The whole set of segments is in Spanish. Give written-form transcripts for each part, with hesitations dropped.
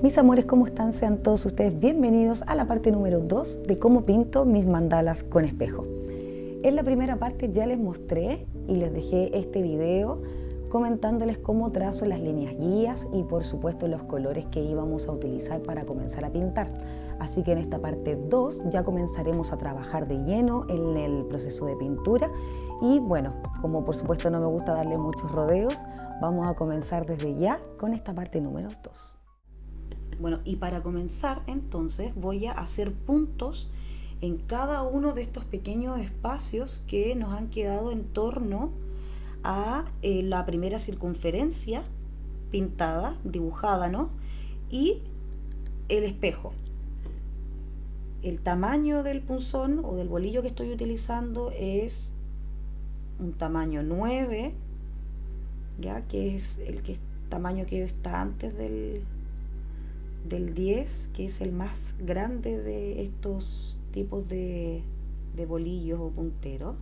Mis amores, ¿cómo están? Sean todos ustedes bienvenidos a la parte número 2 de cómo pinto mis mandalas con espejo. En la primera parte ya les mostré y les dejé este video comentándoles cómo trazo las líneas guías y por supuesto los colores que íbamos a utilizar para comenzar a pintar. Así que en esta parte 2 ya comenzaremos a trabajar de lleno en el proceso de pintura y bueno, como por supuesto no me gusta darle muchos rodeos, vamos a comenzar desde ya con esta parte número 2. Bueno, y para comenzar entonces voy a hacer puntos en cada uno de estos pequeños espacios que nos han quedado en torno a la primera circunferencia pintada, dibujada, ¿no? Y el espejo. El tamaño del punzón o del bolillo que estoy utilizando es un tamaño 9, ya que es el tamaño que está antes del 10, que es el más grande de estos tipos de bolillos o punteros.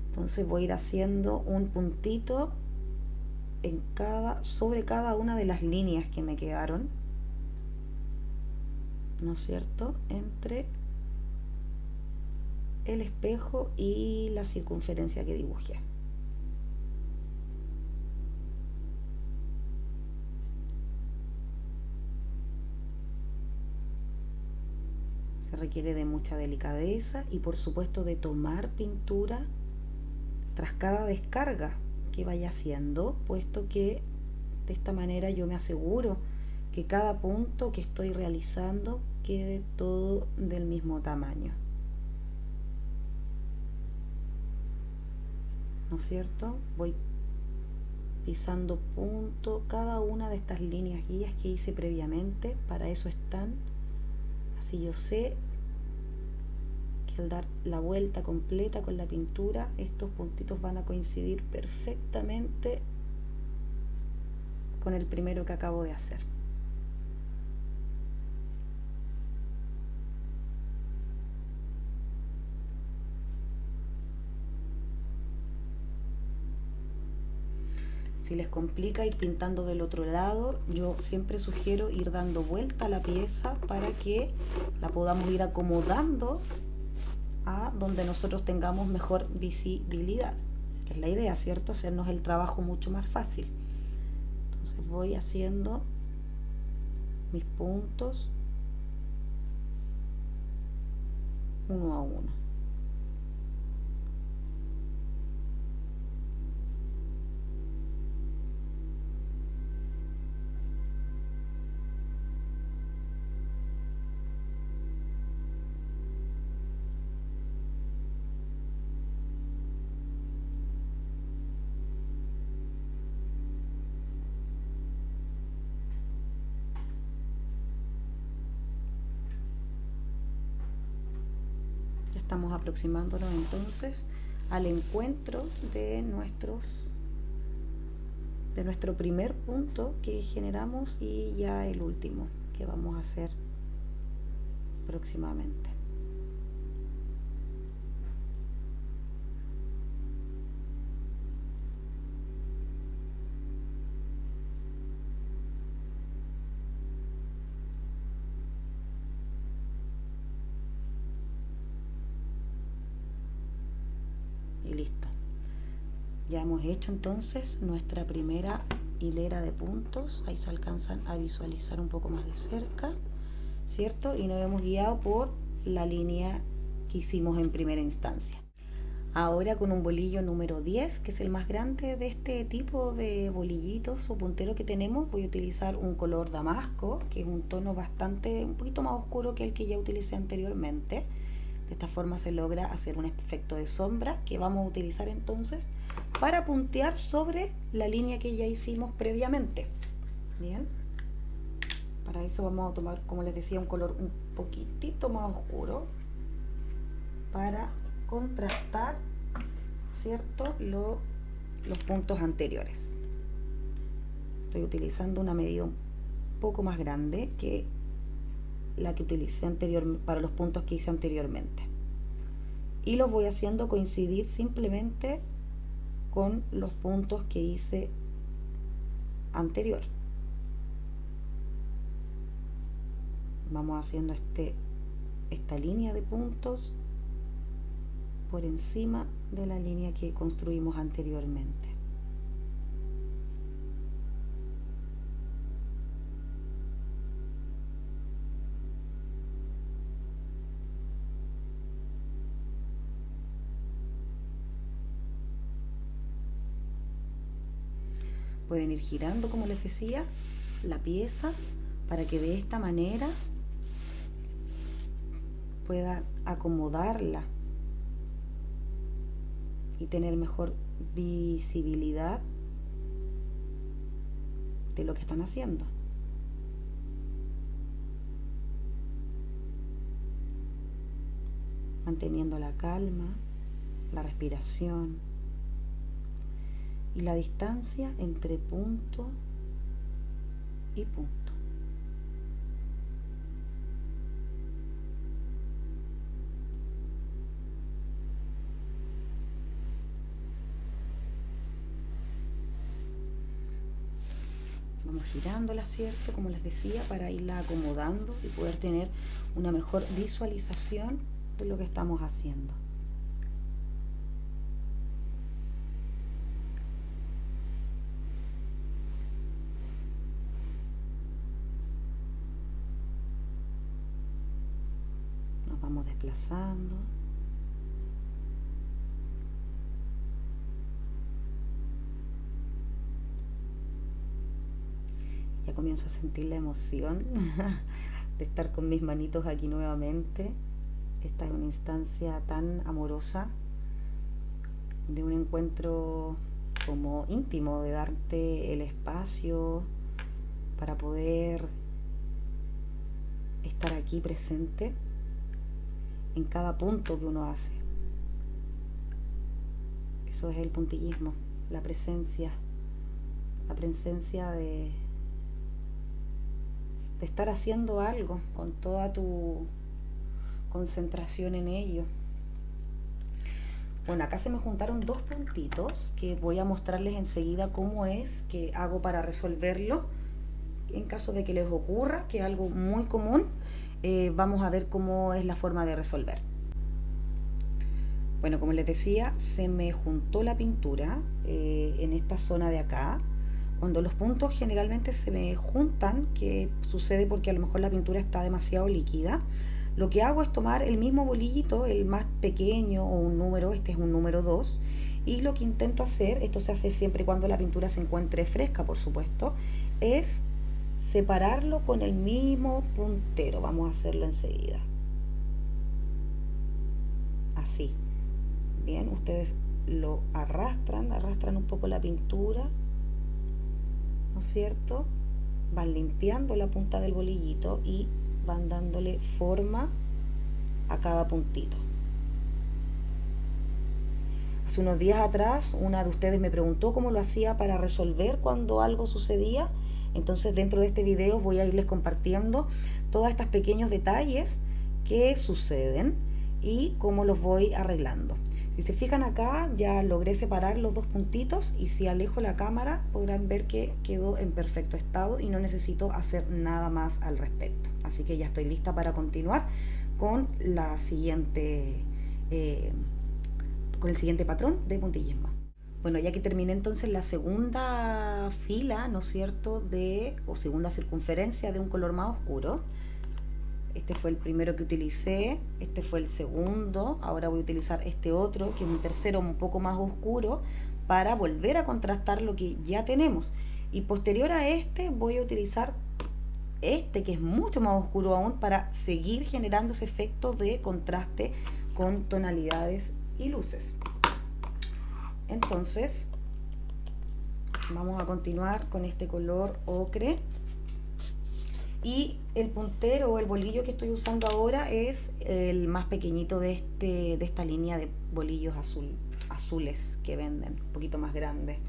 Entonces voy a ir haciendo un puntito sobre cada una de las líneas que me quedaron, ¿no es cierto?, entre el espejo y la circunferencia que dibujé. Se requiere de mucha delicadeza y por supuesto de tomar pintura tras cada descarga que vaya haciendo, puesto que de esta manera yo me aseguro que cada punto que estoy realizando quede todo del mismo tamaño, ¿no es cierto? Voy pisando punto cada una de estas líneas guías que hice previamente, para eso están. Así yo sé que al dar la vuelta completa con la pintura, estos puntitos van a coincidir perfectamente con el primero que acabo de hacer. Si les complica ir pintando del otro lado, yo siempre sugiero ir dando vuelta a la pieza para que la podamos ir acomodando a donde nosotros tengamos mejor visibilidad, que es la idea, ¿cierto? Hacernos el trabajo mucho más fácil. Entonces voy haciendo mis puntos uno a uno. Estamos aproximándonos entonces al encuentro de nuestro primer punto que generamos y ya el último que vamos a hacer próximamente. Y listo. Ya hemos hecho entonces nuestra primera hilera de puntos. Ahí se alcanzan a visualizar un poco más de cerca, ¿cierto? Y nos hemos guiado por la línea que hicimos en primera instancia. Ahora con un bolillo número 10, que es el más grande de este tipo de bolillitos o punteros que tenemos, voy a utilizar un color damasco, que es un tono un poquito más oscuro que el que ya utilicé anteriormente. De esta forma se logra hacer un efecto de sombra que vamos a utilizar entonces para puntear sobre la línea que ya hicimos previamente. Bien, para eso vamos a tomar, como les decía, un color un poquitito más oscuro para contrastar, ¿cierto?, los puntos anteriores. Estoy utilizando una medida un poco más grande que la que utilicé para los puntos que hice anteriormente, y los voy haciendo coincidir simplemente con los puntos que hice anterior. Vamos haciendo esta línea de puntos por encima de la línea que construimos anteriormente. Pueden ir girando, como les decía, la pieza para que de esta manera puedan acomodarla y tener mejor visibilidad de lo que están haciendo. Manteniendo la calma, la respiración y la distancia entre punto y punto. Vamos girándola, ¿cierto? Como les decía, para irla acomodando y poder tener una mejor visualización de lo que estamos haciendo. Nos vamos desplazando. Ya comienzo a sentir la emoción de estar con mis manitos aquí nuevamente. Esta es una instancia tan amorosa, de un encuentro como íntimo, de darte el espacio para poder estar aquí presente en cada punto que uno hace. Eso es el puntillismo, la presencia de estar haciendo algo con toda tu concentración en ello. Bueno, acá se me juntaron dos puntitos que voy a mostrarles enseguida cómo es que hago para resolverlo. En caso de que les ocurra, que es algo muy común, vamos a ver cómo es la forma de resolver. Bueno, como les decía, se me juntó la pintura en esta zona de acá. Cuando los puntos generalmente se me juntan, que sucede porque a lo mejor la pintura está demasiado líquida, lo que hago es tomar el mismo bolillito, el más pequeño o un número, este es un número 2, y lo que intento hacer, esto se hace siempre y cuando la pintura se encuentre fresca, por supuesto, es separarlo con el mismo puntero. Vamos a hacerlo enseguida. Así. Bien, ustedes lo arrastran un poco la pintura, ¿no es cierto? Van limpiando la punta del bolillito y van dándole forma a cada puntito. Hace unos días atrás una de ustedes me preguntó cómo lo hacía para resolver cuando algo sucedía. Entonces dentro de este video voy a irles compartiendo todos estos pequeños detalles que suceden y cómo los voy arreglando. Si se fijan acá, ya logré separar los dos puntitos y si alejo la cámara podrán ver que quedó en perfecto estado y no necesito hacer nada más al respecto. Así que ya estoy lista para continuar con la siguiente, con el siguiente patrón de puntillismo. Bueno, ya que terminé entonces la segunda fila, ¿no es cierto?, o segunda circunferencia de un color más oscuro. Este fue el primero que utilicé, este fue el segundo, ahora voy a utilizar este otro, que es un tercero un poco más oscuro, para volver a contrastar lo que ya tenemos. Y posterior a este voy a utilizar este, que es mucho más oscuro aún, para seguir generando ese efecto de contraste con tonalidades y luces. Entonces, vamos a continuar con este color ocre. Y el puntero o el bolillo que estoy usando ahora es el más pequeñito de esta línea de bolillos azules que venden, un poquito más grande.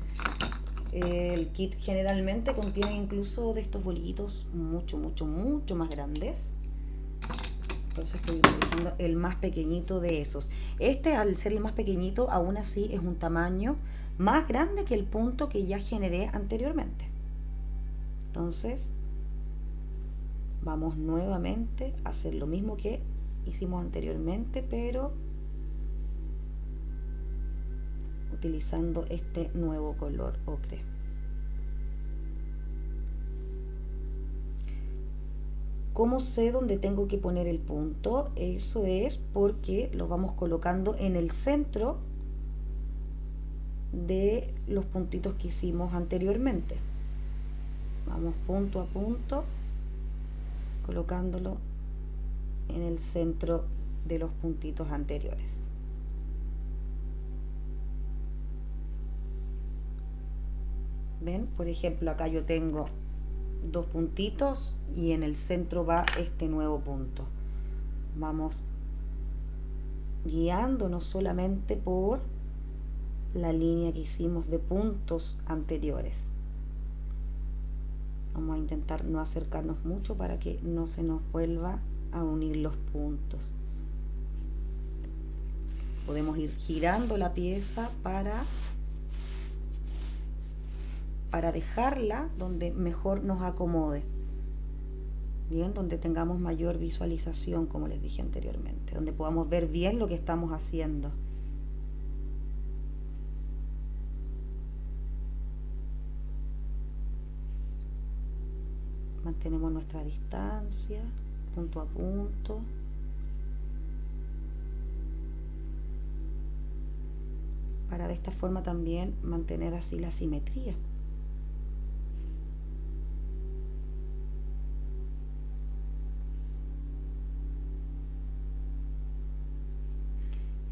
El kit generalmente contiene incluso de estos bolillitos mucho más grandes. Entonces estoy utilizando el más pequeñito de esos. Este, al ser el más pequeñito, aún así es un tamaño más grande que el punto que ya generé anteriormente. Entonces vamos nuevamente a hacer lo mismo que hicimos anteriormente, pero utilizando este nuevo color ocre. ¿Cómo sé dónde tengo que poner el punto? Eso es porque lo vamos colocando en el centro de los puntitos que hicimos anteriormente. Vamos punto a punto, colocándolo en el centro de los puntitos anteriores. ¿Ven? Por ejemplo, acá yo tengo 2 puntitos y en el centro va este nuevo punto. Vamos guiándonos solamente por la línea que hicimos de puntos anteriores. Vamos a intentar no acercarnos mucho para que no se nos vuelva a unir los puntos. Podemos ir girando la pieza para dejarla donde mejor nos acomode. Bien, donde tengamos mayor visualización, como les dije anteriormente, donde podamos ver bien lo que estamos haciendo. Mantenemos nuestra distancia, punto a punto. Para de esta forma también mantener así la simetría.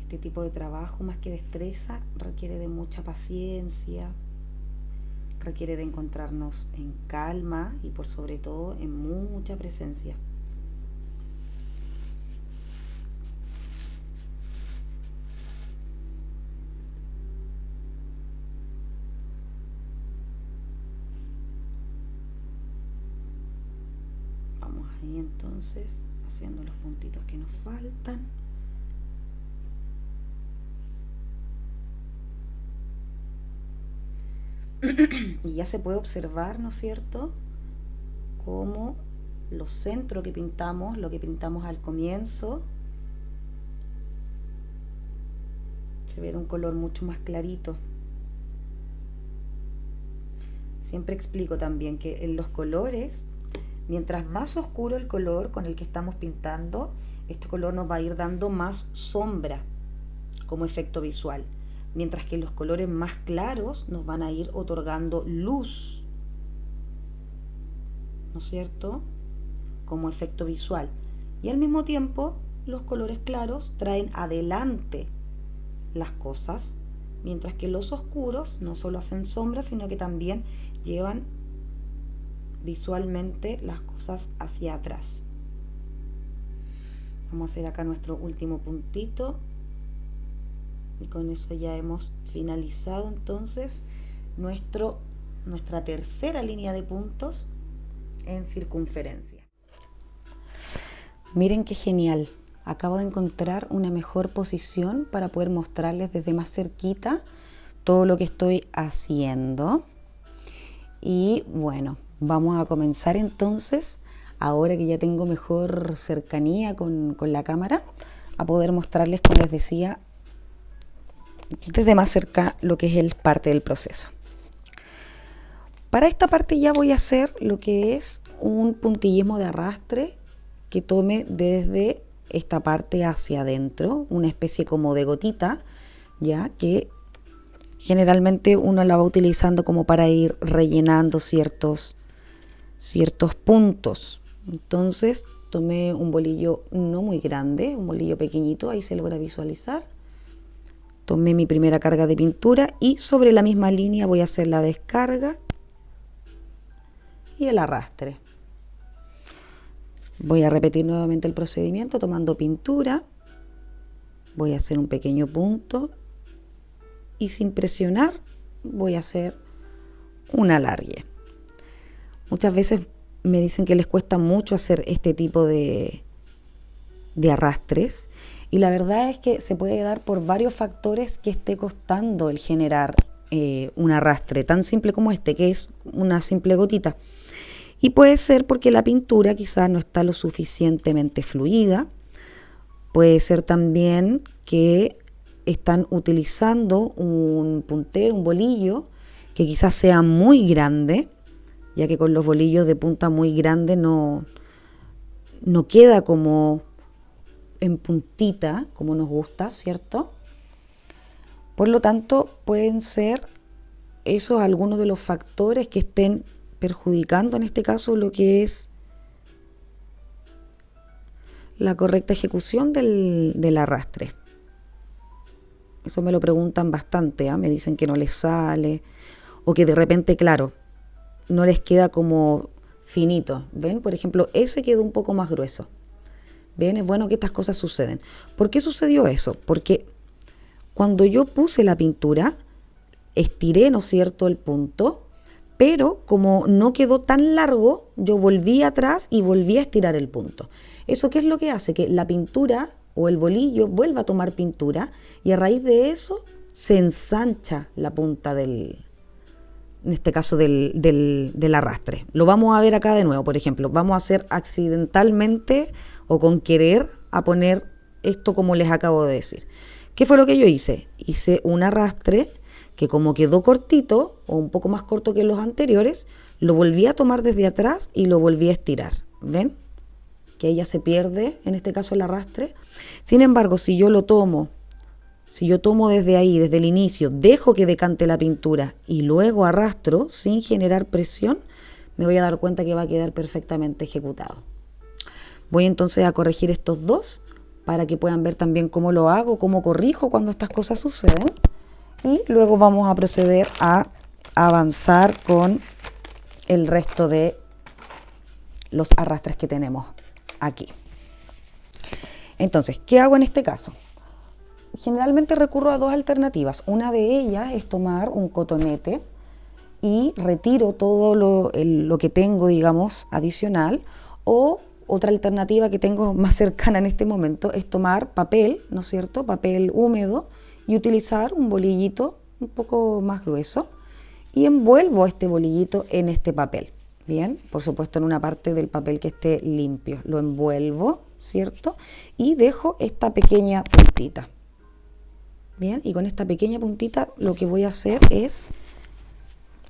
Este tipo de trabajo, más que destreza, requiere de mucha paciencia, requiere de encontrarnos en calma y por sobre todo en mucha presencia. Vamos ahí entonces haciendo los puntitos que nos faltan. Y ya se puede observar, ¿no es cierto?, cómo los centros que pintamos, lo que pintamos al comienzo, se ve de un color mucho más clarito. Siempre explico también que en los colores, mientras más oscuro el color con el que estamos pintando, este color nos va a ir dando más sombra como efecto visual. Mientras que los colores más claros nos van a ir otorgando luz, ¿no es cierto?, como efecto visual. Y al mismo tiempo, los colores claros traen adelante las cosas, mientras que los oscuros no solo hacen sombra, sino que también llevan visualmente las cosas hacia atrás. Vamos a hacer acá nuestro último puntito. Y con eso ya hemos finalizado entonces nuestra tercera línea de puntos en circunferencia. Miren qué genial. Acabo de encontrar una mejor posición para poder mostrarles desde más cerquita todo lo que estoy haciendo. Y bueno, vamos a comenzar entonces, ahora que ya tengo mejor cercanía con la cámara, a poder mostrarles, como les decía, desde más cerca lo que es el parte del proceso. Para esta parte ya voy a hacer lo que es un puntillismo de arrastre que tome desde esta parte hacia adentro, una especie como de gotita, ya que generalmente uno la va utilizando como para ir rellenando ciertos puntos. Entonces tomé un bolillo no muy grande, un bolillo pequeñito, ahí se logra visualizar. Tomé mi primera carga de pintura y sobre la misma línea voy a hacer la descarga y el arrastre. Voy a repetir nuevamente el procedimiento tomando pintura. Voy a hacer un pequeño punto y sin presionar voy a hacer un alargue. Muchas veces me dicen que les cuesta mucho hacer este tipo de arrastres. Y la verdad es que se puede dar por varios factores que esté costando el generar un arrastre tan simple como este, que es una simple gotita. Y puede ser porque la pintura quizás no está lo suficientemente fluida. Puede ser también que están utilizando un puntero, un bolillo, que quizás sea muy grande, ya que con los bolillos de punta muy grande no queda como en puntita, como nos gusta, ¿cierto? Por lo tanto, pueden ser esos algunos de los factores que estén perjudicando en este caso lo que es la correcta ejecución del arrastre. Eso me lo preguntan bastante, ¿eh? Me dicen que no les sale o que de repente, claro, no les queda como finito. ¿Ven? Por ejemplo, ese quedó un poco más grueso. ¿Ven? Es bueno que estas cosas suceden. ¿Por qué sucedió eso? Porque cuando yo puse la pintura, estiré, ¿no es cierto?, el punto, pero como no quedó tan largo, yo volví atrás y volví a estirar el punto. ¿Eso qué es lo que hace? Que la pintura o el bolillo vuelva a tomar pintura y a raíz de eso se ensancha la punta en este caso del arrastre. Lo vamos a ver acá de nuevo, por ejemplo. Vamos a hacer accidentalmente o con querer a poner esto como les acabo de decir. ¿Qué fue lo que yo hice? Hice un arrastre que como quedó cortito o un poco más corto que los anteriores, lo volví a tomar desde atrás y lo volví a estirar. ¿Ven? Que ahí ya se pierde, en este caso el arrastre. Sin embargo, si yo tomo desde ahí, desde el inicio, dejo que decante la pintura y luego arrastro sin generar presión, me voy a dar cuenta que va a quedar perfectamente ejecutado. Voy entonces a corregir estos dos para que puedan ver también cómo lo hago, cómo corrijo cuando estas cosas suceden. Y luego vamos a proceder a avanzar con el resto de los arrastres que tenemos aquí. Entonces, ¿qué hago en este caso? Generalmente recurro a dos alternativas. Una de ellas es tomar un cotonete y retiro todo lo que tengo, digamos, adicional. O otra alternativa que tengo más cercana en este momento es tomar papel, ¿no es cierto? Papel húmedo y utilizar un bolillito un poco más grueso y envuelvo este bolillito en este papel. Bien, por supuesto en una parte del papel que esté limpio. Lo envuelvo, ¿cierto? Y dejo esta pequeña puntita. Bien, y con esta pequeña puntita lo que voy a hacer es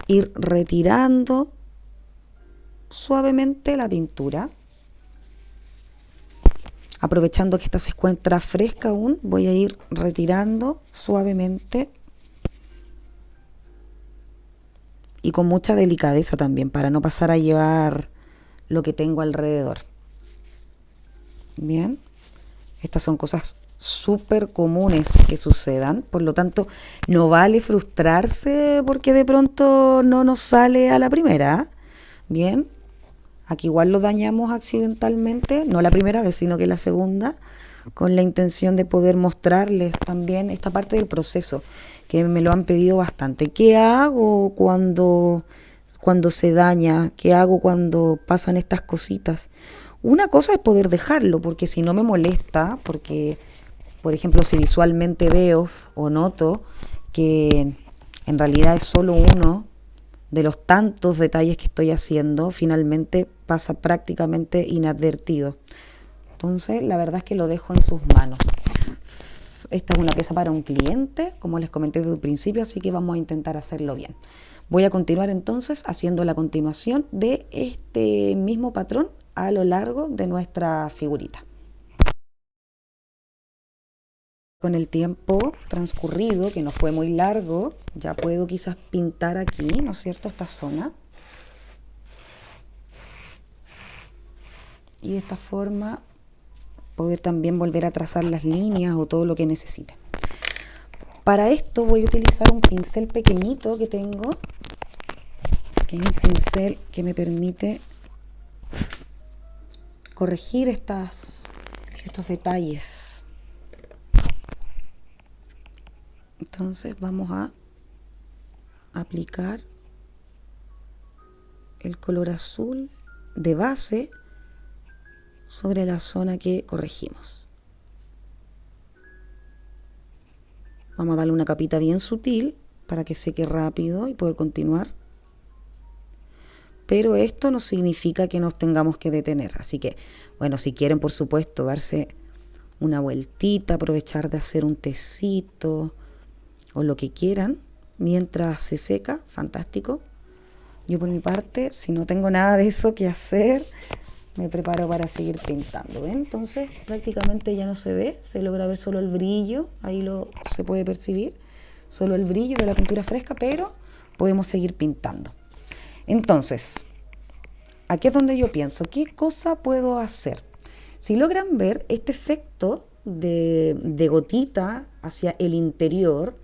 ir retirando suavemente la pintura. Aprovechando que esta se encuentra fresca aún, voy a ir retirando suavemente y con mucha delicadeza también, para no pasar a llevar lo que tengo alrededor. Bien, estas son cosas súper comunes que sucedan, por lo tanto no vale frustrarse porque de pronto no nos sale a la primera. Bien, aquí igual lo dañamos accidentalmente, no la primera vez, sino que la segunda, con la intención de poder mostrarles también esta parte del proceso, que me lo han pedido bastante. ¿Qué hago cuando se daña? ¿Qué hago cuando pasan estas cositas? Una cosa es poder dejarlo, porque si no me molesta, porque, por ejemplo, si visualmente veo o noto que en realidad es solo uno de los tantos detalles que estoy haciendo, finalmente pasa prácticamente inadvertido. Entonces, la verdad es que lo dejo en sus manos. Esta es una pieza para un cliente, como les comenté desde el principio, así que vamos a intentar hacerlo bien. Voy a continuar entonces haciendo la continuación de este mismo patrón a lo largo de nuestra figurita. Con el tiempo transcurrido, que no fue muy largo, ya puedo quizás pintar aquí, ¿no es cierto?, esta zona. Y de esta forma poder también volver a trazar las líneas o todo lo que necesite. Para esto voy a utilizar un pincel pequeñito que tengo, que es un pincel que me permite corregir estos detalles. Entonces vamos a aplicar el color azul de base sobre la zona que corregimos. Vamos a darle una capita bien sutil para que seque rápido y poder continuar. pero esto no significa que nos tengamos que detener. Así que, bueno, si quieren, por supuesto, darse una vueltita, aprovechar de hacer un tecito o lo que quieran mientras se seca, fantástico. Yo por mi parte, si no tengo nada de eso que hacer, me preparo para seguir pintando. ¿Ven? Entonces prácticamente ya no se ve, se logra ver solo el brillo, ahí se puede percibir, solo el brillo de la pintura fresca, pero podemos seguir pintando. Entonces, aquí es donde yo pienso, ¿qué cosa puedo hacer? Si logran ver este efecto de gotita hacia el interior,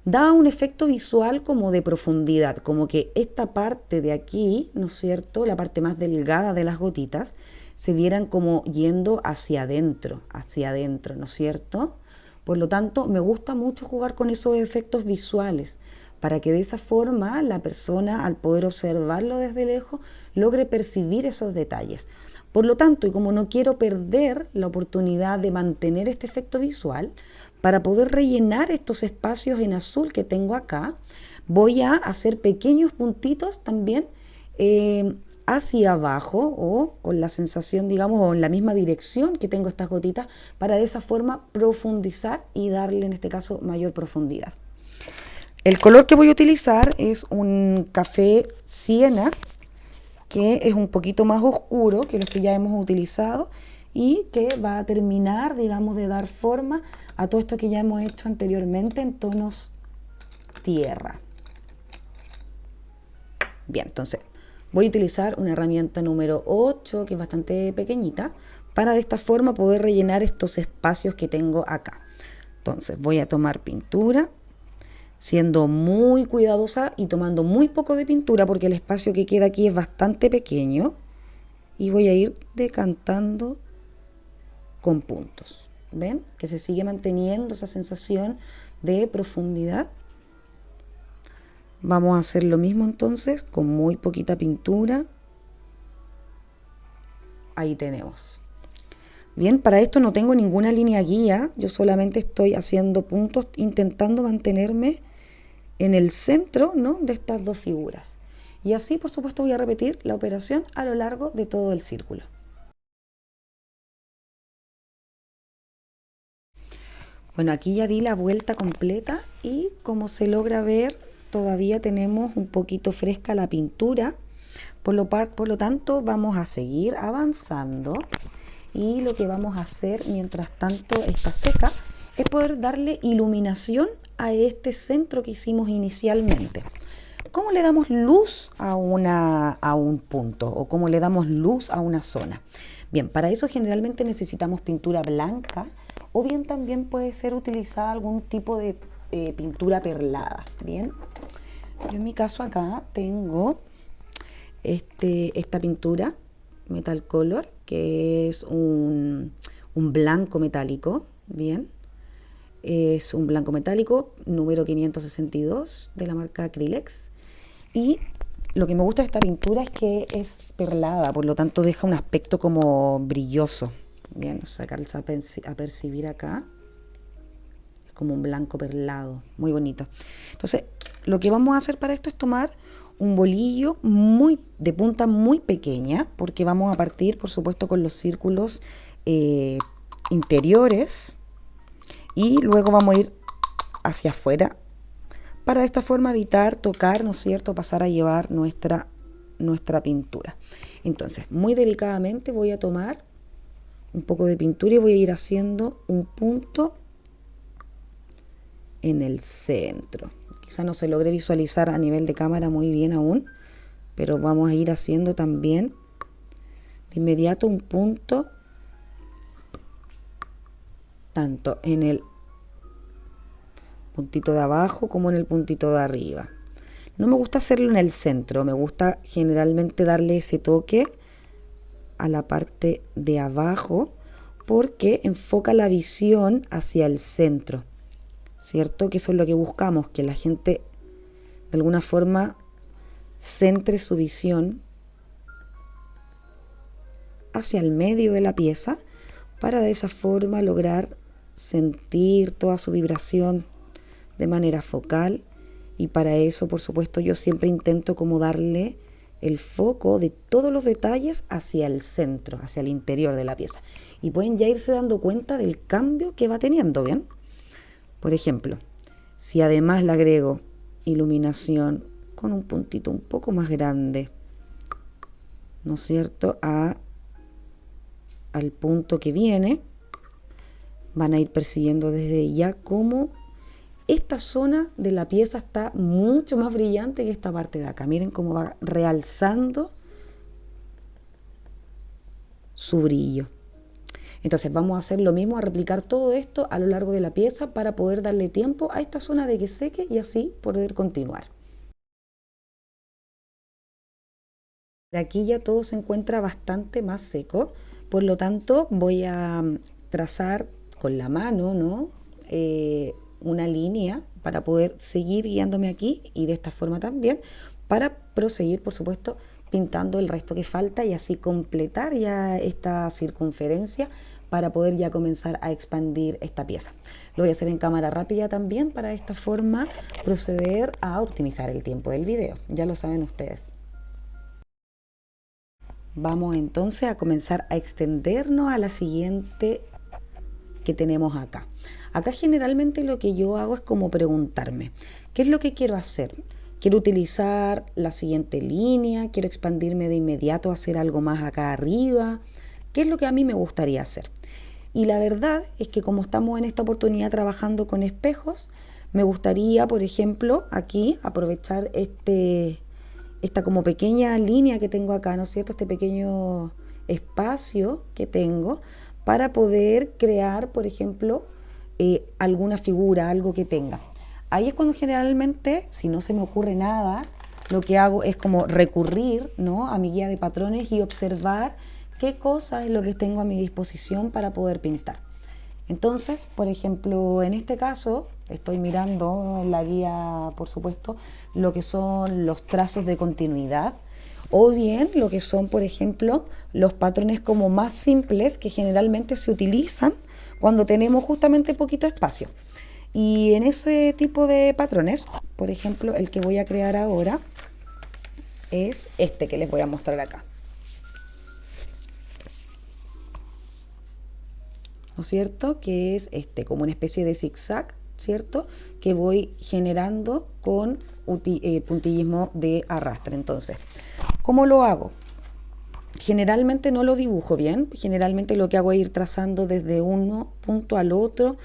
da un efecto visual como de profundidad, como que esta parte de aquí, ¿no es cierto?, la parte más delgada de las gotitas, se vieran como yendo hacia adentro, ¿no es cierto? Por lo tanto, me gusta mucho jugar con esos efectos visuales, para que de esa forma la persona, al poder observarlo desde lejos, logre percibir esos detalles. Por lo tanto, y como no quiero perder la oportunidad de mantener este efecto visual, para poder rellenar estos espacios en azul que tengo acá, voy a hacer pequeños puntitos también hacia abajo o con la sensación, digamos, o en la misma dirección que tengo estas gotitas, para de esa forma profundizar y darle en este caso mayor profundidad. El color que voy a utilizar es un café siena, que es un poquito más oscuro que los que ya hemos utilizado y que va a terminar, digamos, de dar forma a todo esto que ya hemos hecho anteriormente en tonos tierra. Bien, entonces voy a utilizar una herramienta número 8, que es bastante pequeñita, para de esta forma poder rellenar estos espacios que tengo acá. Entonces voy a tomar pintura, siendo muy cuidadosa y tomando muy poco de pintura porque el espacio que queda aquí es bastante pequeño, y voy a ir decantando con puntos. ¿Ven? Que se sigue manteniendo esa sensación de profundidad. Vamos a hacer lo mismo entonces con muy poquita pintura. Ahí tenemos. Bien, para esto no tengo ninguna línea guía, yo solamente estoy haciendo puntos, intentando mantenerme en el centro, ¿no?, de estas dos figuras. Y así, por supuesto, voy a repetir la operación a lo largo de todo el círculo. Bueno, aquí ya di la vuelta completa y como se logra ver, todavía tenemos un poquito fresca la pintura. Por lo tanto, vamos a seguir avanzando. Y lo que vamos a hacer mientras tanto está seca es poder darle iluminación a este centro que hicimos inicialmente. ¿Cómo le damos luz a un punto o cómo le damos luz a una zona? Bien, para eso generalmente necesitamos pintura blanca o bien también puede ser utilizada algún tipo de pintura perlada. Bien, yo en mi caso acá tengo esta pintura Metal Color, que es un blanco metálico. Bien, es un blanco metálico número 562 de la marca Acrylex, y lo que me gusta de esta pintura es que es perlada, por lo tanto deja un aspecto como brilloso. Bien, sacarse a percibir acá, es como un blanco perlado, muy bonito. Entonces, lo que vamos a hacer para esto es tomar un bolillo de punta muy pequeña, porque vamos a partir, por supuesto, con los círculos interiores y luego vamos a ir hacia afuera para de esta forma evitar tocar, ¿no es cierto?, pasar a llevar nuestra pintura. Entonces, muy delicadamente voy a tomar un poco de pintura y voy a ir haciendo un punto en el centro. Quizá no se logre visualizar a nivel de cámara muy bien aún, pero vamos a ir haciendo también de inmediato un punto tanto en el puntito de abajo como en el puntito de arriba. No me gusta hacerlo en el centro, me gusta generalmente darle ese toque a la parte de abajo porque enfoca la visión hacia el centro, ¿cierto? Que eso es lo que buscamos, que la gente de alguna forma centre su visión hacia el medio de la pieza para de esa forma lograr sentir toda su vibración de manera focal. Y para eso, por supuesto, yo siempre intento como darle el foco de todos los detalles hacia el centro, hacia el interior de la pieza. Y pueden ya irse dando cuenta del cambio que va teniendo, ¿bien? Por ejemplo, si además le agrego iluminación con un puntito un poco más grande, ¿no es cierto?, al punto que viene, van a ir persiguiendo desde ya cómo esta zona de la pieza está mucho más brillante que esta parte de acá. Miren cómo va realzando su brillo. Entonces vamos a hacer lo mismo, a replicar todo esto a lo largo de la pieza para poder darle tiempo a esta zona de que seque y así poder continuar. Aquí ya todo se encuentra bastante más seco, por lo tanto voy a trazar con la mano, ¿no?, una línea para poder seguir guiándome aquí y de esta forma también para proseguir, por supuesto, pintando el resto que falta y así completar ya esta circunferencia para poder ya comenzar a expandir esta pieza. Lo voy a hacer en cámara rápida también para de esta forma proceder a optimizar el tiempo del video. Ya lo saben ustedes. Vamos entonces a comenzar a extendernos a la siguiente que tenemos acá. Acá generalmente lo que yo hago es como preguntarme, ¿qué es lo que quiero hacer? ¿Quiero utilizar la siguiente línea? ¿Quiero expandirme de inmediato a hacer algo más acá arriba? ¿Qué es lo que a mí me gustaría hacer? Y la verdad es que como estamos en esta oportunidad trabajando con espejos, me gustaría, por ejemplo, aquí aprovechar esta como pequeña línea que tengo acá, ¿no es cierto?, este pequeño espacio que tengo para poder crear, por ejemplo, alguna figura, algo que tenga. Ahí es cuando generalmente, si no se me ocurre nada, lo que hago es como recurrir, ¿no?, a mi guía de patrones y observar qué cosa es lo que tengo a mi disposición para poder pintar. Entonces, por ejemplo, en este caso, estoy mirando en la guía, por supuesto, lo que son los trazos de continuidad o bien lo que son, por ejemplo, los patrones como más simples que generalmente se utilizan cuando tenemos justamente poquito espacio. Y en ese tipo de patrones, por ejemplo, el que voy a crear ahora es este que les voy a mostrar acá. ¿No es cierto? Que es como una especie de zigzag, ¿cierto?, que voy generando con puntillismo de arrastre. Entonces, ¿cómo lo hago? Generalmente no lo dibujo bien, generalmente lo que hago es ir trazando desde un punto al otro,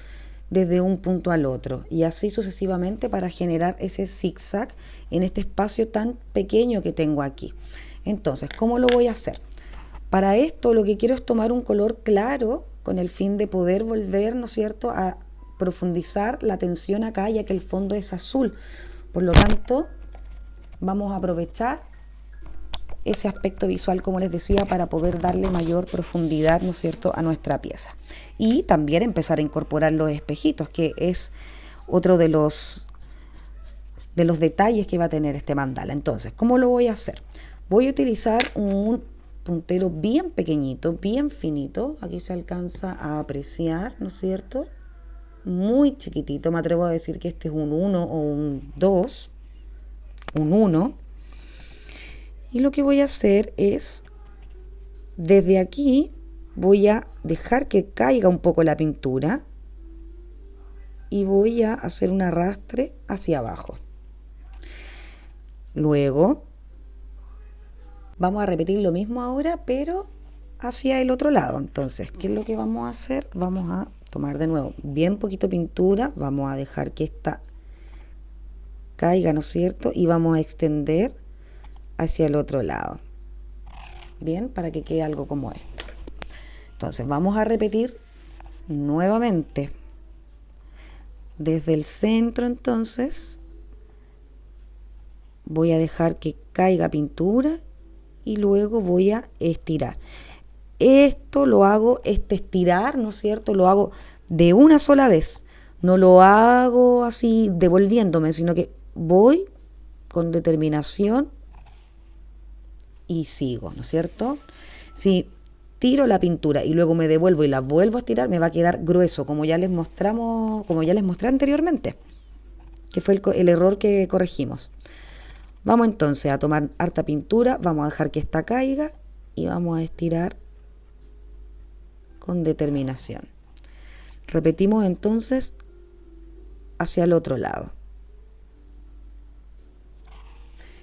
desde un punto al otro, y así sucesivamente para generar ese zigzag en este espacio tan pequeño que tengo aquí. Entonces, ¿cómo lo voy a hacer? Para esto lo que quiero es tomar un color claro con el fin de poder volver, ¿no es cierto?, a profundizar la tensión acá, ya que el fondo es azul. Por lo tanto, vamos a aprovechar ese aspecto visual, como les decía, para poder darle mayor profundidad, ¿no es cierto?, a nuestra pieza. Y también empezar a incorporar los espejitos, que es otro de los detalles que va a tener este mandala. Entonces, ¿cómo lo voy a hacer? Voy a utilizar un puntero bien pequeñito, bien finito. Aquí se alcanza a apreciar, ¿no es cierto?, muy chiquitito. Me atrevo a decir que este es un 1 o un 2, un 1. Y lo que voy a hacer es, desde aquí, voy a dejar que caiga un poco la pintura y voy a hacer un arrastre hacia abajo. Luego, vamos a repetir lo mismo ahora, pero hacia el otro lado. Entonces, ¿qué es lo que vamos a hacer? Vamos a tomar de nuevo bien poquito pintura, vamos a dejar que esta caiga, ¿no es cierto?, y vamos a extender hacia el otro lado, bien, para que quede algo como esto. Entonces vamos a repetir nuevamente desde el centro. Entonces voy a dejar que caiga pintura y luego voy a estirar. Esto lo hago, estirar, ¿no es cierto?, lo hago de una sola vez, no lo hago así devolviéndome, sino que voy con determinación y sigo, ¿no es cierto? Si tiro la pintura y luego me devuelvo y la vuelvo a estirar, me va a quedar grueso, como ya les mostré anteriormente, que fue el error que corregimos. Vamos entonces a tomar harta pintura, vamos a dejar que esta caiga y vamos a estirar con determinación. Repetimos entonces hacia el otro lado.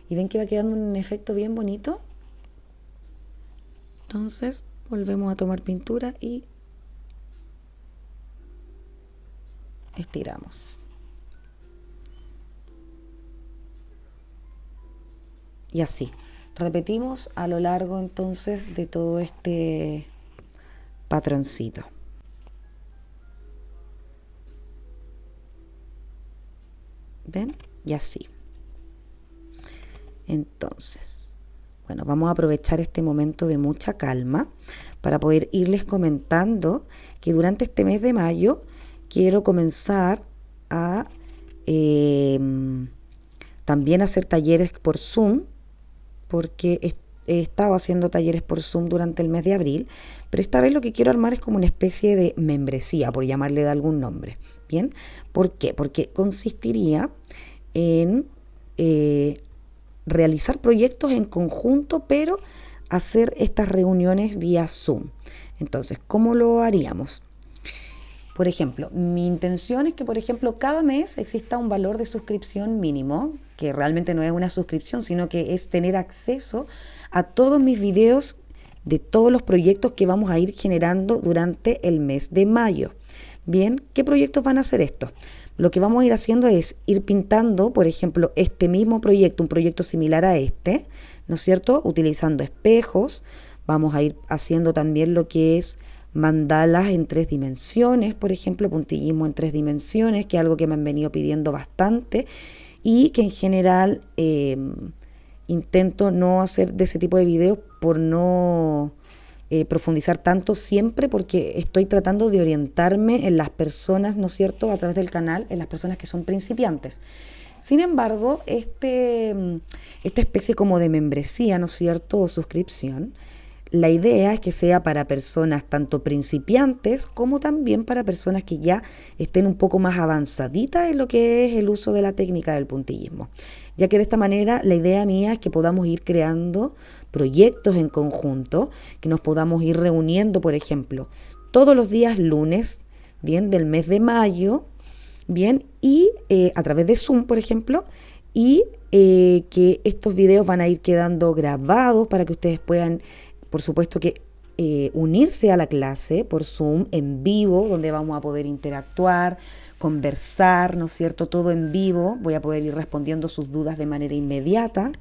¿Y ven que va quedando un efecto bien bonito? Entonces volvemos a tomar pintura y estiramos. Y así. Repetimos a lo largo entonces de todo este patroncito. ¿Ven? Y así. Entonces, bueno, vamos a aprovechar este momento de mucha calma para poder irles comentando que durante este mes de mayo quiero comenzar a también hacer talleres por Zoom, porque he estado haciendo talleres por Zoom durante el mes de abril, pero esta vez lo que quiero armar es como una especie de membresía, por llamarle de algún nombre. ¿Bien? ¿Por qué? Porque consistiría en realizar proyectos en conjunto, pero hacer estas reuniones vía Zoom. Entonces, ¿cómo lo haríamos? Por ejemplo, mi intención es que, por ejemplo, cada mes exista un valor de suscripción mínimo, que realmente no es una suscripción, sino que es tener acceso a todos mis videos de todos los proyectos que vamos a ir generando durante el mes de mayo. Bien, ¿qué proyectos van a ser estos? Lo que vamos a ir haciendo es ir pintando, por ejemplo, este mismo proyecto, un proyecto similar a este, ¿no es cierto? Utilizando espejos. Vamos a ir haciendo también lo que es mandalas en 3 dimensiones, por ejemplo, puntillismo en 3 dimensiones, que es algo que me han venido pidiendo bastante y que en general intento no hacer de ese tipo de videos por no profundizar tanto siempre, porque estoy tratando de orientarme en las personas, ¿no es cierto?, a través del canal, en las personas que son principiantes. Sin embargo, esta especie como de membresía, ¿no es cierto?, o suscripción, la idea es que sea para personas tanto principiantes como también para personas que ya estén un poco más avanzaditas en lo que es el uso de la técnica del puntillismo. Ya que de esta manera la idea mía es que podamos ir creando proyectos en conjunto, que nos podamos ir reuniendo, por ejemplo, todos los días lunes, bien, del mes de mayo, bien, y a través de Zoom, por ejemplo, y que estos videos van a ir quedando grabados para que ustedes puedan, por supuesto que unirse a la clase por Zoom en vivo, donde vamos a poder interactuar, conversar, ¿no es cierto? Todo en vivo. Voy a poder ir respondiendo sus dudas de manera inmediata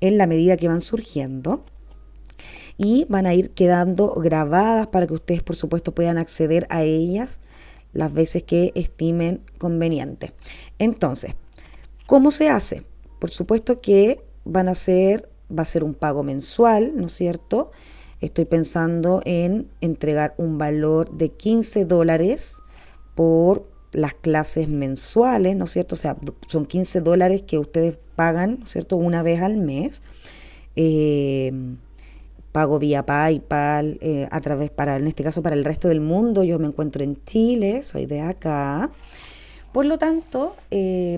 en la medida que van surgiendo. Y van a ir quedando grabadas para que ustedes, por supuesto, puedan acceder a ellas las veces que estimen conveniente. Entonces, ¿cómo se hace? Por supuesto que va a ser un pago mensual, ¿no es cierto? Estoy pensando en entregar un valor de $15 por las clases mensuales, ¿no es cierto? O sea, son $15 que ustedes pagan, ¿no es cierto?, una vez al mes. Pago vía PayPal, a través, en este caso para el resto del mundo. Yo me encuentro en Chile, soy de acá. Por lo tanto,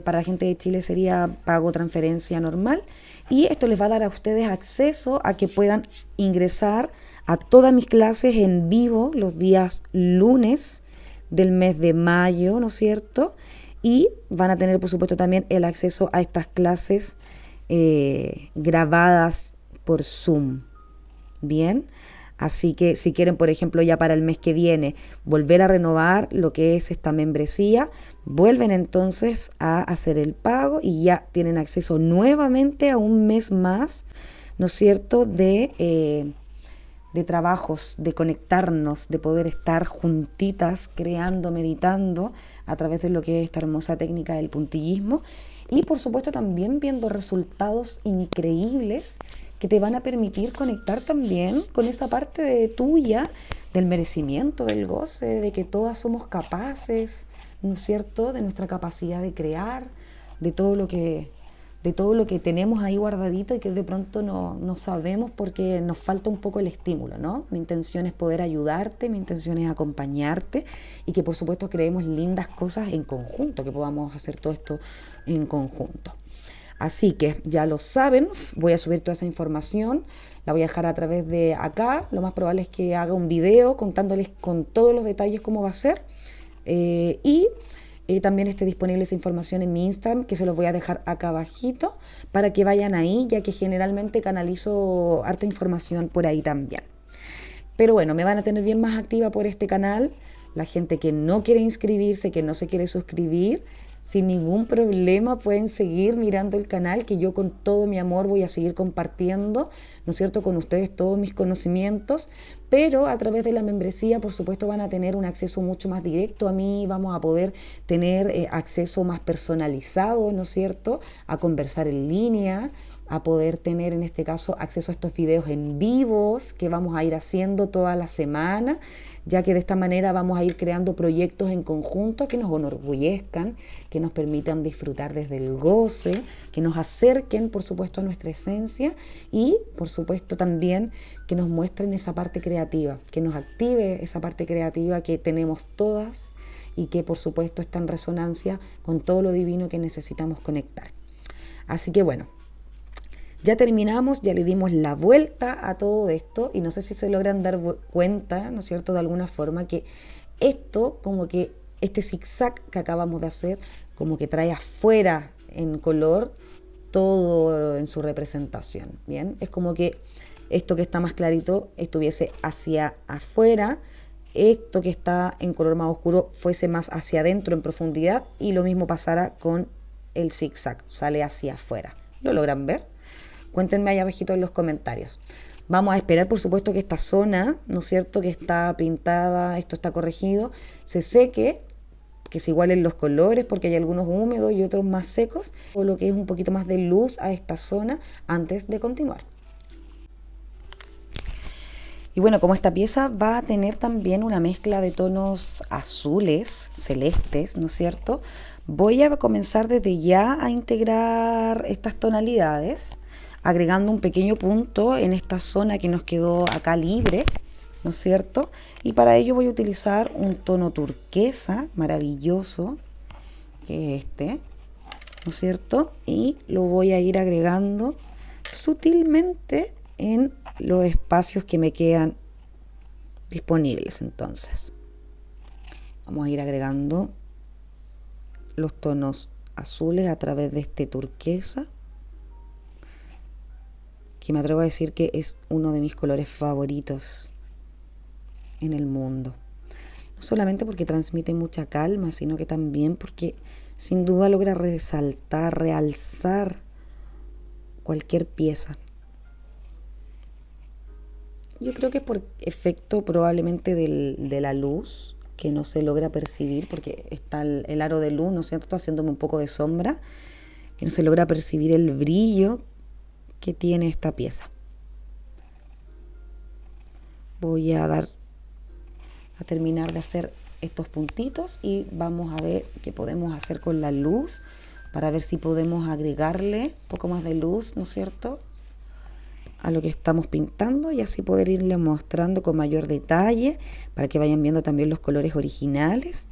para la gente de Chile sería pago transferencia normal, y esto les va a dar a ustedes acceso a que puedan ingresar a todas mis clases en vivo los días lunes del mes de mayo, ¿no es cierto? Y van a tener, por supuesto, también el acceso a estas clases grabadas por Zoom. Bien, así que si quieren, por ejemplo, ya para el mes que viene volver a renovar lo que es esta membresía, vuelven entonces a hacer el pago y ya tienen acceso nuevamente a un mes más, ¿no es cierto?, de trabajos, de conectarnos, de poder estar juntitas, creando, meditando a través de lo que es esta hermosa técnica del puntillismo, y por supuesto también viendo resultados increíbles que te van a permitir conectar también con esa parte tuya del merecimiento, del goce, de que todas somos capaces, ¿no es cierto?, de nuestra capacidad de crear, de todo lo que tenemos ahí guardadito y que de pronto no sabemos porque nos falta un poco el estímulo, ¿no? Mi intención es poder ayudarte, mi intención es acompañarte y que por supuesto creemos lindas cosas en conjunto, que podamos hacer todo esto en conjunto. Así que ya lo saben, voy a subir toda esa información, la voy a dejar a través de acá. Lo más probable es que haga un video contándoles con todos los detalles cómo va a ser. Y también esté disponible esa información en mi Instagram, que se los voy a dejar acá abajito para que vayan ahí, ya que generalmente canalizo harta información por ahí también. Pero bueno, me van a tener bien más activa por este canal. La gente que no quiere inscribirse, que no se quiere suscribir, sin ningún problema pueden seguir mirando el canal, que yo con todo mi amor voy a seguir compartiendo, ¿no es cierto?, con ustedes todos mis conocimientos, pero a través de la membresía, por supuesto, van a tener un acceso mucho más directo a mí, vamos a poder tener acceso más personalizado, ¿no es cierto?, a conversar en línea, a poder tener en este caso acceso a estos videos en vivos que vamos a ir haciendo toda la semana, ya que de esta manera vamos a ir creando proyectos en conjunto que nos enorgullezcan, que nos permitan disfrutar desde el goce, que nos acerquen, por supuesto, a nuestra esencia y, por supuesto, también que nos muestren esa parte creativa, que nos active esa parte creativa que tenemos todas y que, por supuesto, está en resonancia con todo lo divino que necesitamos conectar. Así que bueno, ya terminamos, ya le dimos la vuelta a todo esto y no sé si se logran dar cuenta, ¿no es cierto?, de alguna forma que esto, como que este zigzag que acabamos de hacer, como que trae afuera en color todo en su representación, ¿bien? Es como que esto que está más clarito estuviese hacia afuera, esto que está en color más oscuro fuese más hacia adentro en profundidad y lo mismo pasara con el zigzag, sale hacia afuera. ¿Lo logran ver? Cuéntenme ahí abajito en los comentarios. Vamos a esperar, por supuesto, que esta zona, ¿no es cierto?, que está pintada, esto está corregido, se seque, que se igualen los colores, porque hay algunos húmedos y otros más secos, o lo que es un poquito más de luz a esta zona antes de continuar. Y bueno, como esta pieza va a tener también una mezcla de tonos azules, celestes, ¿no es cierto?, voy a comenzar desde ya a integrar estas tonalidades, agregando un pequeño punto en esta zona que nos quedó acá libre, ¿no es cierto? Y para ello voy a utilizar un tono turquesa maravilloso, que es este, ¿no es cierto? Y lo voy a ir agregando sutilmente en los espacios que me quedan disponibles. Entonces, vamos a ir agregando los tonos azules a través de este turquesa, que me atrevo a decir que es uno de mis colores favoritos en el mundo. No solamente porque transmite mucha calma, sino que también porque sin duda logra resaltar, realzar cualquier pieza. Yo creo que es por efecto probablemente de la luz, que no se logra percibir, porque está el aro de luz, ¿no es cierto?, haciéndome un poco de sombra, que no se logra percibir el brillo que tiene esta pieza. Voy a terminar de hacer estos puntitos y vamos a ver qué podemos hacer con la luz, para ver si podemos agregarle un poco más de luz, ¿no es cierto?, a lo que estamos pintando, y así poder irle mostrando con mayor detalle para que vayan viendo también los colores originales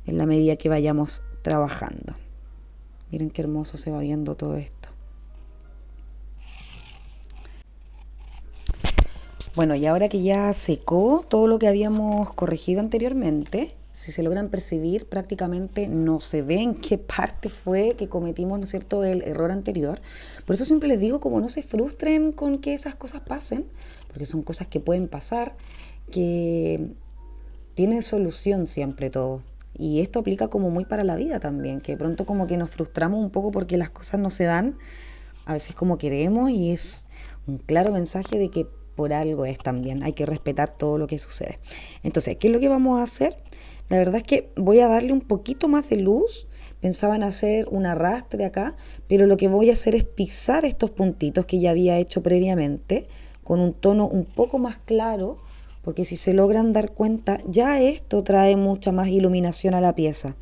en la medida que vayamos trabajando. Miren qué hermoso se va viendo todo esto. Bueno, y ahora que ya secó todo lo que habíamos corregido anteriormente, si se logran percibir, prácticamente no se ve en qué parte fue que cometimos, ¿no es cierto?, el error anterior. Por eso siempre les digo, como no se frustren con que esas cosas pasen, porque son cosas que pueden pasar, que tienen solución siempre todo. Y esto aplica como muy para la vida también, que de pronto como que nos frustramos un poco porque las cosas no se dan a veces como queremos, y es un claro mensaje de que por algo es también, hay que respetar todo lo que sucede. Entonces, ¿qué es lo que vamos a hacer? La verdad es que voy a darle un poquito más de luz. Pensaba en hacer un arrastre acá, pero lo que voy a hacer es pisar estos puntitos que ya había hecho previamente con un tono un poco más claro, porque si se logran dar cuenta, ya esto trae mucha más iluminación a la pieza.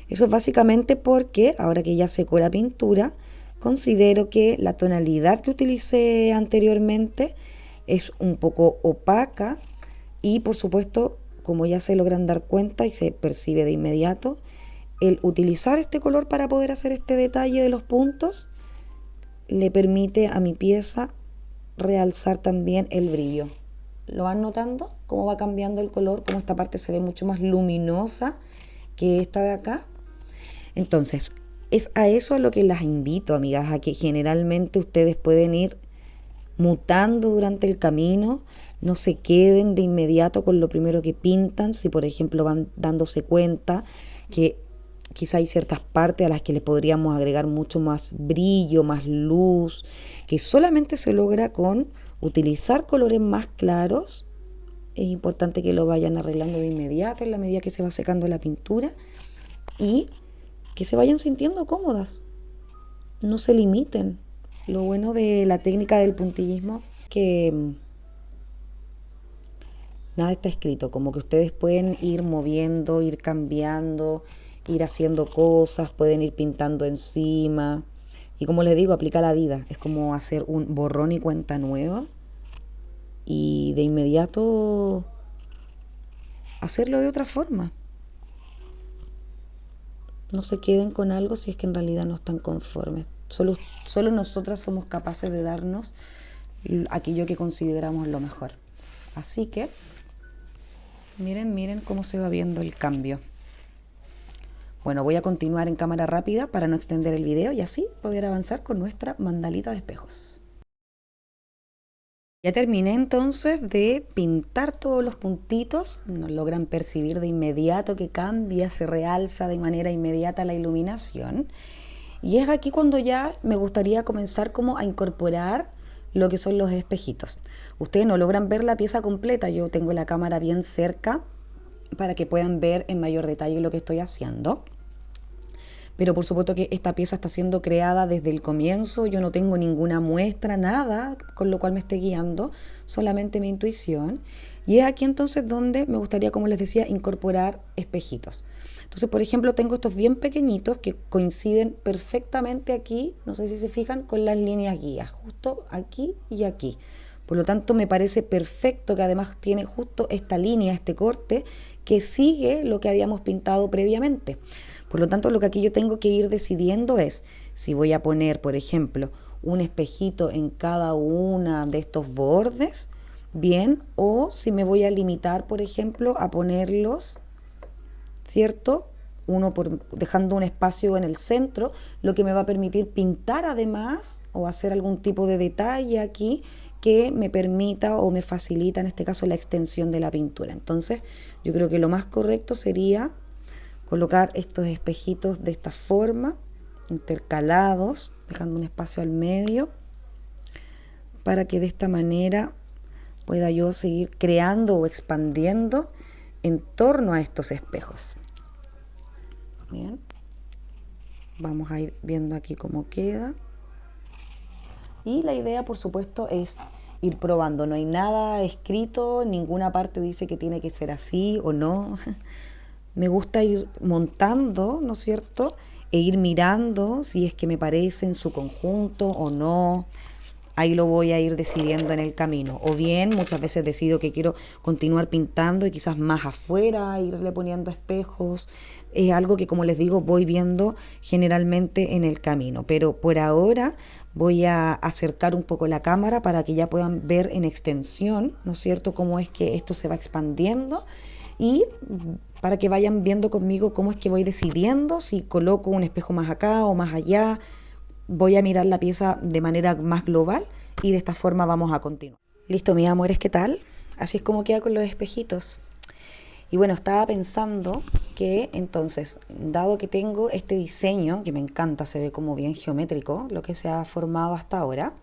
Eso es básicamente porque ahora que ya secó la pintura, considero que la tonalidad que utilicé anteriormente es un poco opaca y, por supuesto, como ya se logran dar cuenta y se percibe de inmediato, el utilizar este color para poder hacer este detalle de los puntos le permite a mi pieza realzar también el brillo. ¿Lo van notando? Cómo va cambiando el color, cómo esta parte se ve mucho más luminosa que esta de acá. Entonces, es a eso a lo que las invito, amigas, a que generalmente ustedes pueden ir mutando durante el camino. No se queden de inmediato con lo primero que pintan. Si por ejemplo van dándose cuenta que quizá hay ciertas partes a las que le podríamos agregar mucho más brillo, más luz, que solamente se logra con utilizar colores más claros. Es importante que lo vayan arreglando de inmediato en la medida que se va secando la pintura y que se vayan sintiendo cómodas. No se limiten. Lo bueno de la técnica del puntillismo es que nada está escrito, como que ustedes pueden ir moviendo, ir cambiando, ir haciendo cosas, pueden ir pintando encima. Y como les digo, aplica la vida. Es como hacer un borrón y cuenta nueva. Y de inmediato hacerlo de otra forma. No se queden con algo si es que en realidad no están conformes. Solo nosotras somos capaces de darnos aquello que consideramos lo mejor. Así que miren cómo se va viendo el cambio. Bueno, voy a continuar en cámara rápida para no extender el video y así poder avanzar con nuestra mandalita de espejos. Ya terminé entonces de pintar todos los puntitos. No logran percibir de inmediato que cambia, se realza de manera inmediata la iluminación. Y es aquí cuando ya me gustaría comenzar como a incorporar lo que son los espejitos. Ustedes no logran ver la pieza completa, yo tengo la cámara bien cerca para que puedan ver en mayor detalle lo que estoy haciendo. Pero por supuesto que esta pieza está siendo creada desde el comienzo, yo no tengo ninguna muestra, nada, con lo cual me esté guiando, solamente mi intuición. Y es aquí entonces donde me gustaría, como les decía, incorporar espejitos. Entonces, por ejemplo, tengo estos bien pequeñitos que coinciden perfectamente aquí, no sé si se fijan, con las líneas guías, justo aquí y aquí. Por lo tanto, me parece perfecto que además tiene justo esta línea, este corte, que sigue lo que habíamos pintado previamente. Por lo tanto, lo que aquí yo tengo que ir decidiendo es si voy a poner, por ejemplo, un espejito en cada una de estos bordes, bien, o si me voy a limitar, por ejemplo, a ponerlos, ¿cierto? Dejando un espacio en el centro, lo que me va a permitir pintar además o hacer algún tipo de detalle aquí que me permita o me facilita en este caso la extensión de la pintura. Entonces yo creo que lo más correcto sería colocar estos espejitos de esta forma, intercalados, dejando un espacio al medio, para que de esta manera pueda yo seguir creando o expandiendo en torno a estos espejos. Bien, vamos a ir viendo aquí cómo queda. Y la idea, por supuesto, es ir probando. No hay nada escrito, ninguna parte dice que tiene que ser así o no. Me gusta ir montando, ¿no es cierto? E ir mirando si es que me parece en su conjunto o no. Ahí lo voy a ir decidiendo en el camino. O bien, muchas veces decido que quiero continuar pintando y quizás más afuera, irle poniendo espejos. Es algo que, como les digo, voy viendo generalmente en el camino. Pero por ahora voy a acercar un poco la cámara para que ya puedan ver en extensión, ¿no es cierto?, cómo es que esto se va expandiendo y para que vayan viendo conmigo cómo es que voy decidiendo si coloco un espejo más acá o más allá. Voy a mirar la pieza de manera más global y de esta forma vamos a continuar. Listo, mis amores, ¿qué tal? Así es como queda con los espejitos. Y bueno, estaba pensando que entonces, dado que tengo este diseño, que me encanta, se ve como bien geométrico, lo que se ha formado hasta ahora,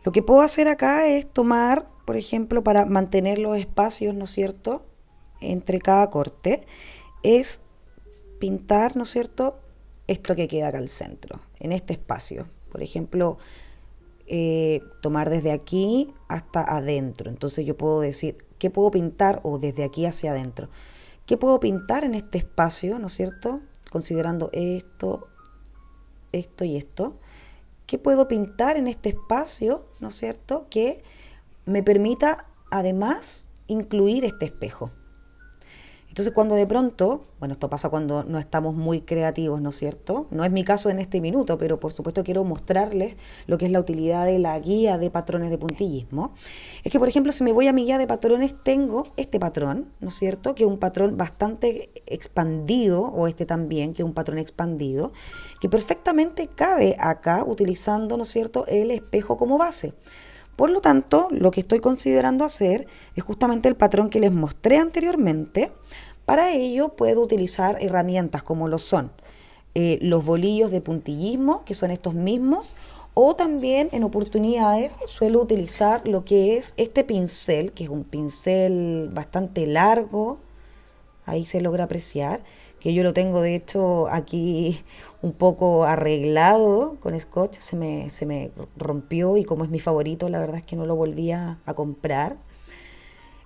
lo que puedo hacer acá es tomar, por ejemplo, para mantener los espacios, ¿no es cierto?, entre cada corte, es pintar, ¿no es cierto?, esto que queda acá al centro, en este espacio. Por ejemplo, tomar desde aquí hasta adentro. Entonces yo puedo decir, ¿qué puedo pintar? O desde aquí hacia adentro. ¿Qué puedo pintar en este espacio, ¿no es cierto?, considerando esto, esto y esto. ¿Qué puedo pintar en este espacio, ¿no es cierto?, que me permita además incluir este espejo? Entonces cuando de pronto, bueno, esto pasa cuando no estamos muy creativos, ¿no es cierto? No es mi caso en este minuto, pero por supuesto quiero mostrarles lo que es la utilidad de la guía de patrones de puntillismo. Es que, por ejemplo, si me voy a mi guía de patrones, tengo este patrón, ¿no es cierto? Que es un patrón bastante expandido, o este también, que es un patrón expandido, que perfectamente cabe acá utilizando, ¿no es cierto?, el espejo como base. Por lo tanto, lo que estoy considerando hacer es justamente el patrón que les mostré anteriormente. Para ello puedo utilizar herramientas como lo son los bolillos de puntillismo, que son estos mismos, o también en oportunidades suelo utilizar lo que es este pincel, que es un pincel bastante largo, ahí se logra apreciar, que yo lo tengo de hecho aquí un poco arreglado con scotch, se me rompió y como es mi favorito, la verdad es que no lo volví a comprar.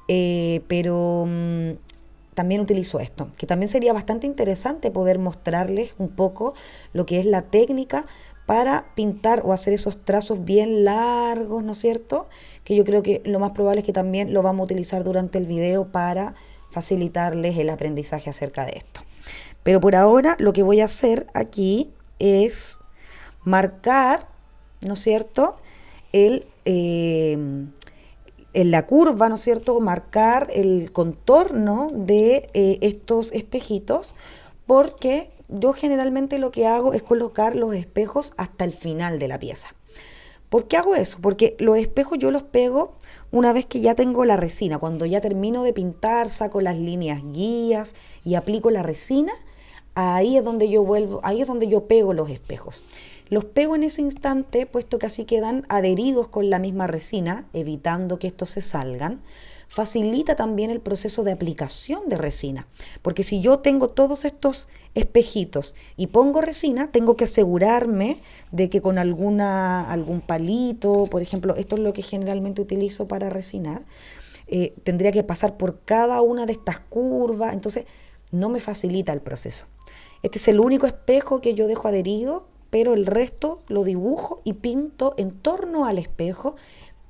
Pero también utilizo esto, que también sería bastante interesante poder mostrarles un poco lo que es la técnica para pintar o hacer esos trazos bien largos, ¿no es cierto? Que yo creo que lo más probable es que también lo vamos a utilizar durante el video para facilitarles el aprendizaje acerca de esto. Pero por ahora lo que voy a hacer aquí es marcar, ¿no es cierto?, en la curva, ¿no es cierto?, marcar el contorno de estos espejitos, porque yo generalmente lo que hago es colocar los espejos hasta el final de la pieza. ¿Por qué hago eso? Porque los espejos yo los pego una vez que ya tengo la resina. Cuando ya termino de pintar, saco las líneas guías y aplico la resina, ahí es donde yo vuelvo, ahí es donde yo pego los espejos. Los pego en ese instante, puesto que así quedan adheridos con la misma resina, evitando que estos se salgan. Facilita también el proceso de aplicación de resina, porque si yo tengo todos estos espejitos y pongo resina, tengo que asegurarme de que con algún palito, por ejemplo, esto es lo que generalmente utilizo para resinar, tendría que pasar por cada una de estas curvas, entonces no me facilita el proceso. Este es el único espejo que yo dejo adherido, pero el resto lo dibujo y pinto en torno al espejo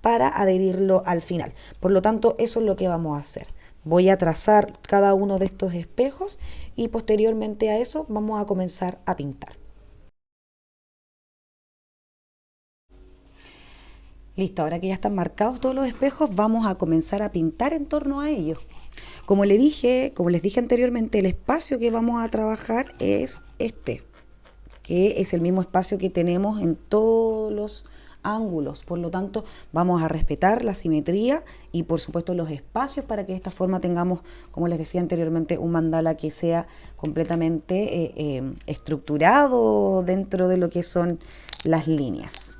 para adherirlo al final. Por lo tanto, eso es lo que vamos a hacer. Voy a trazar cada uno de estos espejos y posteriormente a eso vamos a comenzar a pintar. Listo, ahora que ya están marcados todos los espejos, vamos a comenzar a pintar en torno a ellos. Como les dije anteriormente, el espacio que vamos a trabajar es este, que es el mismo espacio que tenemos en todos los ángulos. Por lo tanto, vamos a respetar la simetría y por supuesto los espacios para que de esta forma tengamos, como les decía anteriormente, un mandala que sea completamente estructurado dentro de lo que son las líneas.